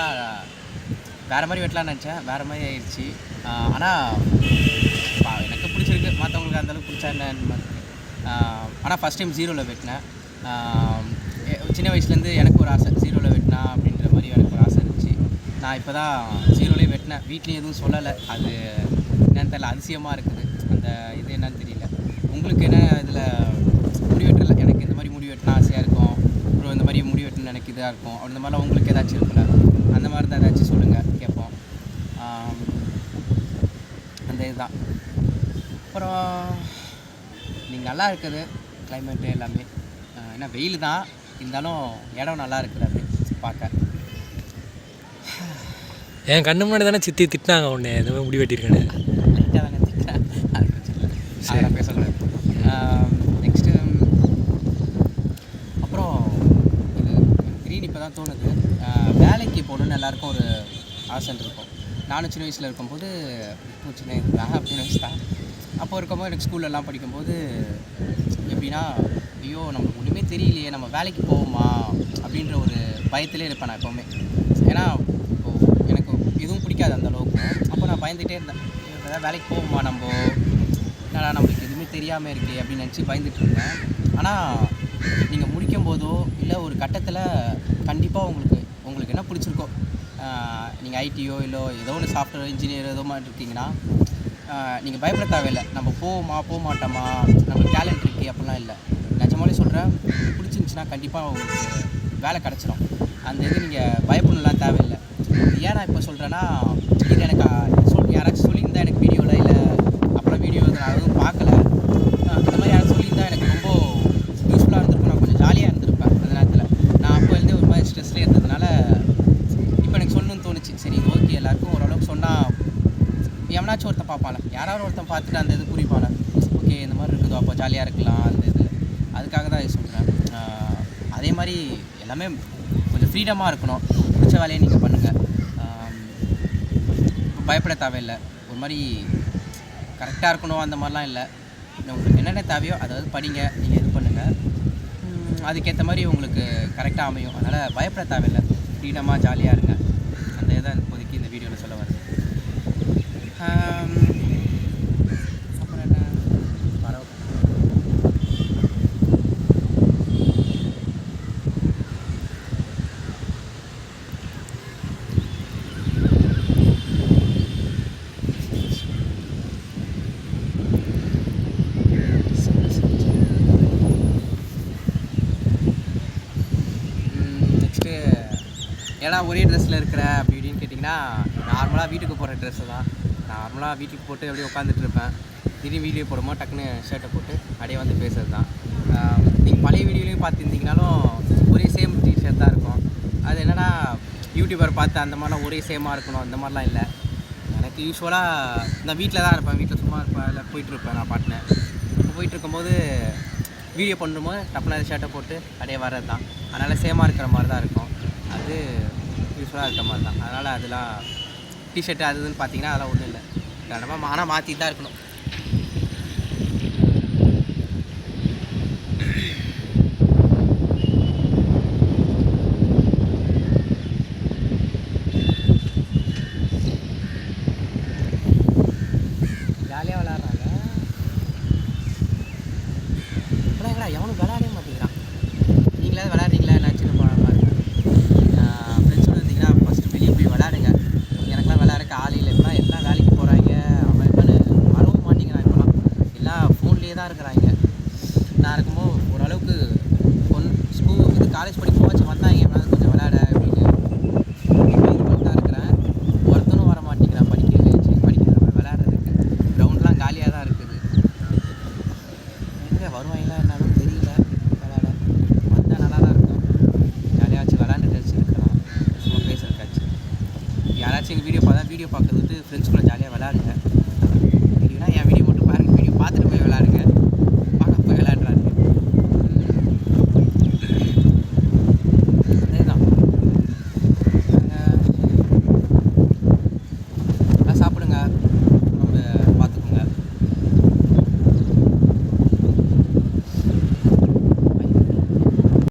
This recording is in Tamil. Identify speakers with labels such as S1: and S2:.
S1: ஆக்சுவலாக வேறு மாதிரி வெட்டலான்னு நினச்சேன், வேறு மாதிரி ஆயிடுச்சு. ஆனால் எனக்கு பிடிச்சிருக்கு, மற்றவங்களுக்கு அந்தளவுக்கு பிடிச்சா என்னன்னு மாதிரி. ஆனால் ஃபஸ்ட் டைம் ஜீரோவில் வெட்டினேன். சின்ன வயசுலேருந்து எனக்கு ஒரு ஆசை, ஜீரோவில் வெட்டினா அப்படின்ற மாதிரி எனக்கு ஒரு ஆசை இருந்துச்சு. நான் இப்போ தான் ஜீரோலேயே வெட்டினேன். வீட்லேயும் எதுவும் சொல்லலை. அது என்னன்னு தெரியல, அதிசயமாக இருக்குது. அந்த இது என்னன்னு தெரியல. உங்களுக்கு என்ன இதில் முடி வெட்டல, எனக்கு இந்த மாதிரி முடி வெட்டினா ஆசையாக இருக்கும், அப்புறம் இந்த மாதிரி முடி வெட்டினா எனக்கு இதாக இருக்கும், அப்படி இந்த மாதிரிலாம் உங்களுக்கு ஏதாச்சும் இருக்குல்ல, அந்த மாதிரி தான் ஏதாச்சும் சொல்லுங்கள், கேட்போம். அந்த இதுதான். அப்புறம் நீங்கள் நல்லா இருக்குது கிளைமேட்டு எல்லாமே. ஏன்னா வெயில் தான் இருந்தாலும் இடம் நல்லா இருக்குது அப்படி பார்க்க.
S2: என் கண்ணு முன்னாடி தானே சித்தி திட்டினாங்க உடனே இந்த மாதிரி முடி வெட்டியிருக்கேன்னு.
S1: லைட்டாக தானே திட்டேன், அது பிரச்சனை இல்லை, அதெல்லாம் பேசக்கூடாது. நெக்ஸ்ட்டு அப்புறம் இது க்ரீன் இப்போ தான் தோணுது. வேலைக்கு போகணுன்னு எல்லாேருக்கும் ஒரு ஆசைன்னு இருக்கும். நானும் சின்ன வயசில் இருக்கும்போது, சின்ன வயசு தான், அப்போ இருக்கும்போது எனக்கு ஸ்கூல்லலாம் படிக்கும்போது எப்படின்னா, ஐயோ நமக்கு ஒன்றுமே தெரியலையே, நம்ம வேலைக்கு போவோமா அப்படின்ற ஒரு பயத்திலே இருப்பேன் நான் எப்போவுமே. ஏன்னா இப்போது எனக்கு எதுவும் பிடிக்காது அந்த அளவுக்கு. அப்போ நான் பயந்துகிட்டே இருந்தேன், ஏதாவது வேலைக்கு போவோமா நம்ம, என்னடா நம்மளுக்கு எதுவுமே தெரியாமல் இருக்கே அப்படின்னு நினச்சி பயந்துட்டு இருந்தேன். ஆனால் நீங்கள் முடிக்கும் போதோ இல்லை ஒரு கட்டத்தில் கண்டிப்பாக உங்களுக்கு என்ன பிடிச்சிருக்கோ, நீங்கள் ஐடியோ இல்லை ஏதோ ஒன்று சாஃப்ட்வேர் இன்ஜினியர் ஏதோ மாதிரி இருக்கீங்கன்னா, நீங்கள் பயப்பட தேவையில்லை. நம்ம போவோமா போக மாட்டோமா, நம்மளுக்கு டேலண்ட் இருக்குது அப்படிலாம் இல்லை. நிஜமாலே சொல்கிறேன், பிடிச்சிருந்துச்சின்னா கண்டிப்பாக உங்களுக்கு வேலை கிடச்சிடும். அந்த இது நீங்கள் பயப்படலாம் தேவையில்லை. ஏன் நான் இப்போ சொல்கிறேன்னா, இது எனக்கு யாராச்சும் சொல்லியிருந்தா எனக்கு வீடியோவில், இல்லை அப்புறம் வீடியோ நான் எதுவும் பார்க்கல, அந்த மாதிரி யாராச்சும் சொல்லியிருந்தால் எனக்கு ரொம்ப யூஸ்ஃபுல்லாக இருந்திருக்கும். நான் கொஞ்சம் ஜாலியாக இருந்திருப்பேன் அந்த நேரத்தில். நான் அப்போ இருந்தே ஒரு மாதிரி ஸ்ட்ரெஸ்லேயே இருந்ததுனால இப்போ எனக்கு சொல்லணும்னு தோணுச்சு. சரி இது ஓகே, எல்லாருக்கும் ஓரளவுக்கு சொன்னால் எவனாச்சும் ஒருத்தன் பார்ப்பான்ல, யாராவது ஒருத்தன் பார்த்துட்டு அந்த இது புரிப்பான்ல, ஓகே இந்த மாதிரி இருக்குதோ அப்போ ஜாலியாக இருக்கலாம் அந்த இது. அதுக்காக தான் இது சொல்கிறேன். அதே மாதிரி எல்லாமே கொஞ்சம் ஃப்ரீடமாக இருக்கணும். பிடிச்ச வேலையை நீங்கள் பண்ணுங்கள், பயப்பட தேவையில்லை. ஒரு மாதிரி கரெக்டாக இருக்கணும் அந்த மாதிரிலாம் இல்லை. உங்களுக்கு என்னென்ன தேவையோ அதாவது படிங்க, நீங்கள் இது பண்ணுங்கள், அதுக்கேற்ற மாதிரி உங்களுக்கு கரெக்டாக அமையும். அதனால் பயப்பட தேவையில்லை, ஃப்ரீடமாக ஜாலியாக இருங்க. அந்த இதை இப்போதைக்கு இந்த வீடியோவில் சொல்ல வருது. அப்புறம் என்ன, பரவாயில்ல. நெக்ஸ்ட்டு ஏன்னா ஒரே ட்ரெஸ்ஸில் இருக்கிற அப்படி இப்படின்னு கேட்டிங்கன்னா, நார்மலாக வீட்டுக்கு போகிற ட்ரெஸ்ஸு தான். நார்மலாக வீட்டுக்கு போட்டு அப்படியே உட்காந்துட்ருப்பேன். திடீர்னு வீடியோ போடும்போது டக்குன்னு ஷர்ட்டை போட்டு அப்படியே வந்து பேசுகிறது தான். நீங்கள் பழைய வீடியோலையும் பார்த்துருந்தீங்கனாலும் ஒரே சேம் டிஷர்ட் தான் இருக்கும். அது என்னென்னா, யூடியூபர் பார்த்து அந்த மாதிரிலாம் ஒரே சேமாக இருக்கணும் அந்த மாதிரிலாம் இல்லை. எனக்கு யூஸ்வலாக நான் வீட்டில் தான் இருப்பேன், வீட்டில் சும்மா இருப்பேன், இல்லை போயிட்டுருப்பேன் நான் பாட்டினேன். இப்போ போயிட்டுருக்கும்போது வீடியோ பண்ணும்போது டப்புனா ஷர்ட்டை போட்டு அப்படியே வர்றது தான். அதனால் சேமாக இருக்கிற மாதிரி தான் இருக்கும். அது யூஸ்வலாக இருக்கிற மாதிரி தான். அதனால் அதெல்லாம் டிஷர்ட்டு அது இதுன்னு பார்த்தீங்கன்னா அதெல்லாம் ஒன்றும் இல்லை. கண்டிப்பாக ஆனால் மாற்றி தான் இருக்கணும். ஜாலியாக விளாட்றாங்க. இப்போலாம் எங்கடா எவனும் விளையாடவே மாட்டேங்கிறான். நீங்களாவது விளையாடுறீங்களா என்னாச்சுன்னு பாருங்க. ஃப்ரெண்ட்ஸோடு இருந்தீங்கன்னா ஃபஸ்ட்டு வெளியே போய் விளையாடுங்க. எனக்குலாம் விளையாடுறக்கு ஆள் இல்லை. இப்போலாம் எல்லாம் வேலைக்கு போகிறாங்க, அவன் இப்போன்னு வரவும் மாட்டேங்கிறான். இப்போலாம் எல்லாம் ஃபோன்லேயே தான் இருக்கிறாங்க. நான் இருக்கும்போது ஓரளவுக்கு இது காலேஜ் படிக்கும்போது வந்தாங்க, எவ்வளோ கொஞ்சம் விளையாட அப்படின்னு தான் இருக்கிறேன். ஒருத்தனும் வர மாட்டேங்கிறான் படிக்கிறவங்க விளையாடுறதுக்கு. கிரவுண்ட்லாம் காலியாக தான் இருக்குது. எங்கே வருவாங்களா என்னாலும் தெரியல. விளையாட வந்தால் நல்லா தான் இருக்கும். ஜாலியாச்சும் விளையாண்டுட்டு வச்சுருக்கலாம், சும்மா பேசுகிறக்காச்சு. யாராச்சும் எங்கள் வீடியோ பார்க்குறது விட்டு ஃப்ரெண்ட்ஸ் கூட ஜாலியாக விளையாடுங்க.